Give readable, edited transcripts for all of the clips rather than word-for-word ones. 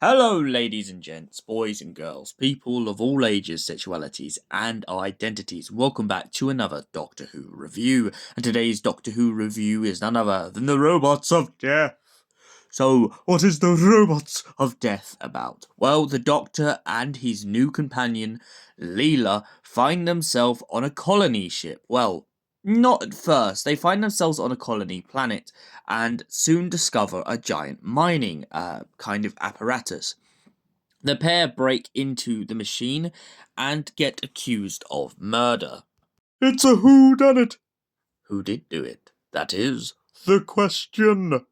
Hello, ladies and gents, boys and girls, people of all ages, sexualities, and identities. Welcome back to another Doctor Who review. And today's Doctor Who review is none other than the Robots of Death. So, what is the Robots of Death about? Well, the Doctor and his new companion, Leela, find themselves on a colony ship. Well, not at first. They find themselves on a colony planet and soon discover a giant mining kind of apparatus. The pair break into the machine and get accused of murder. It's a whodunit. Who did do it? That is the question.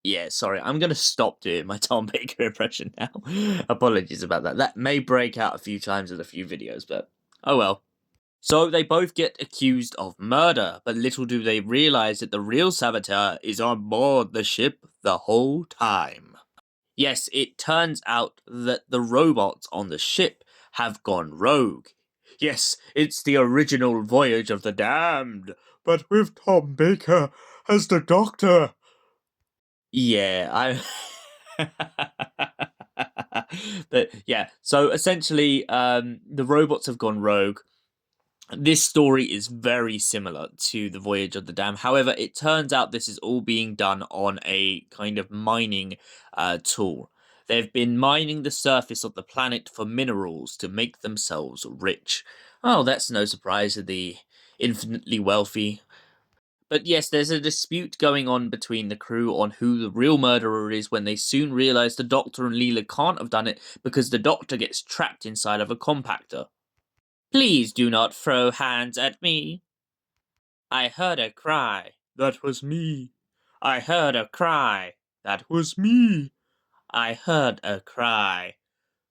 Yeah, sorry, I'm going to stop doing my Tom Baker impression now. Apologies about that. That may break out a few times in a few videos, but oh well. So they both get accused of murder, but little do they realise that the real saboteur is on board the ship the whole time. Yes, it turns out that the robots on the ship have gone rogue. Yes, it's the original Voyage of the Damned. But with Tom Baker as the Doctor. Yeah, But yeah, so essentially, the robots have gone rogue. This story is very similar to the Voyage of the Damned. However, it turns out this is all being done on a kind of mining tool. They've been mining the surface of the planet for minerals to make themselves rich. Oh, that's no surprise to the infinitely wealthy. But yes, there's a dispute going on between the crew on who the real murderer is when they soon realise the Doctor and Leela can't have done it because the Doctor gets trapped inside of a compactor. Please do not throw hands at me. I heard a cry. That was me. I heard a cry. That was me. I heard a cry.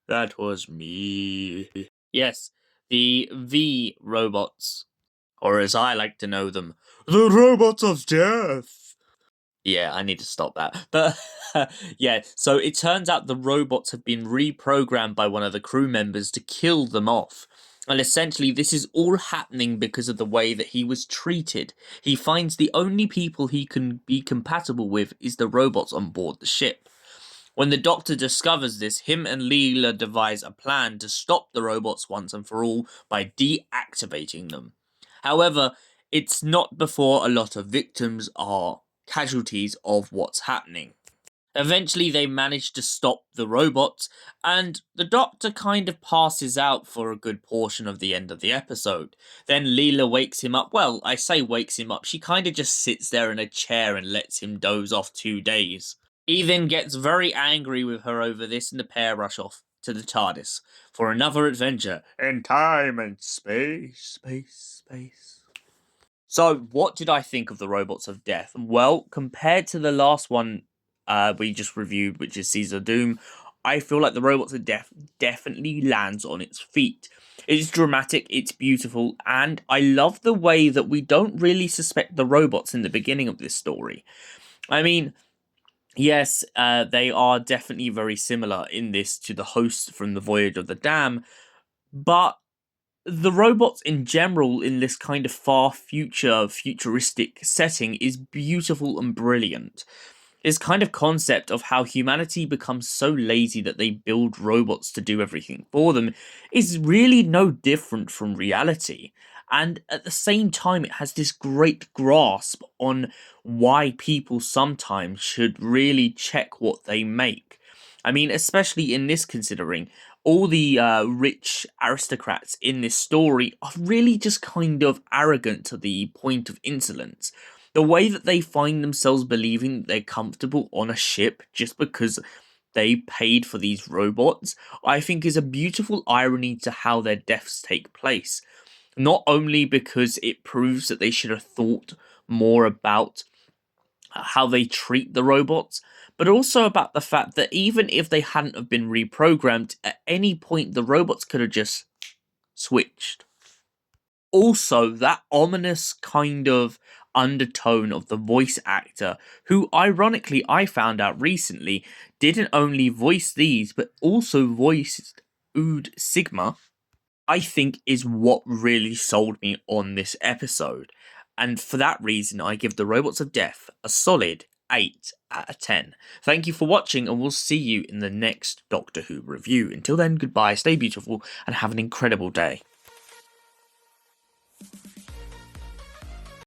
That was me. Yes, the V robots, or as I like to know them, the Robots of Death. Yeah, I need to stop that. But yeah, so it turns out the robots have been reprogrammed by one of the crew members to kill them off. And essentially, this is all happening because of the way that he was treated. He finds the only people he can be compatible with is the robots on board the ship. When the Doctor discovers this, him and Leela devise a plan to stop the robots once and for all by deactivating them. However, it's not before a lot of victims are casualties of what's happening. Eventually they manage to stop the robots, and the Doctor kind of passes out for a good portion of the end of the episode. Then Leela wakes him up. Well, I say wakes him up, she kind of just sits there in a chair and lets him doze off 2 days. He then gets very angry with her over this, and the pair rush off to the TARDIS for another adventure in time and space. So, what did I think of the Robots of Death? Well, compared to the last one we just reviewed, which is Caesar Doom, I feel like the Robots of Death definitely lands on its feet. It's dramatic, it's beautiful, and I love the way that we don't really suspect the robots in the beginning of this story. I mean, yes, they are definitely very similar in this to the hosts from the Voyage of the Damned, but the robots in general in this kind of futuristic setting is beautiful and brilliant. This kind of concept of how humanity becomes so lazy that they build robots to do everything for them is really no different from reality. And at the same time, it has this great grasp on why people sometimes should really check what they make. I mean, especially in this considering, all the rich aristocrats in this story are really just kind of arrogant to the point of insolence. The way that they find themselves believing that they're comfortable on a ship just because they paid for these robots, I think is a beautiful irony to how their deaths take place. Not only because it proves that they should have thought more about how they treat the robots, but also about the fact that even if they hadn't have been reprogrammed, at any point the robots could have just switched. Also, that ominous kind of undertone of the voice actor, who ironically I found out recently didn't only voice these but also voiced Ood Sigma, I think is what really sold me on this episode. And for that reason, I give the Robots of Death a solid 8 out of 10. Thank you for watching, and we'll see you in the next Doctor Who review. Until then, goodbye, stay beautiful, and have an incredible day.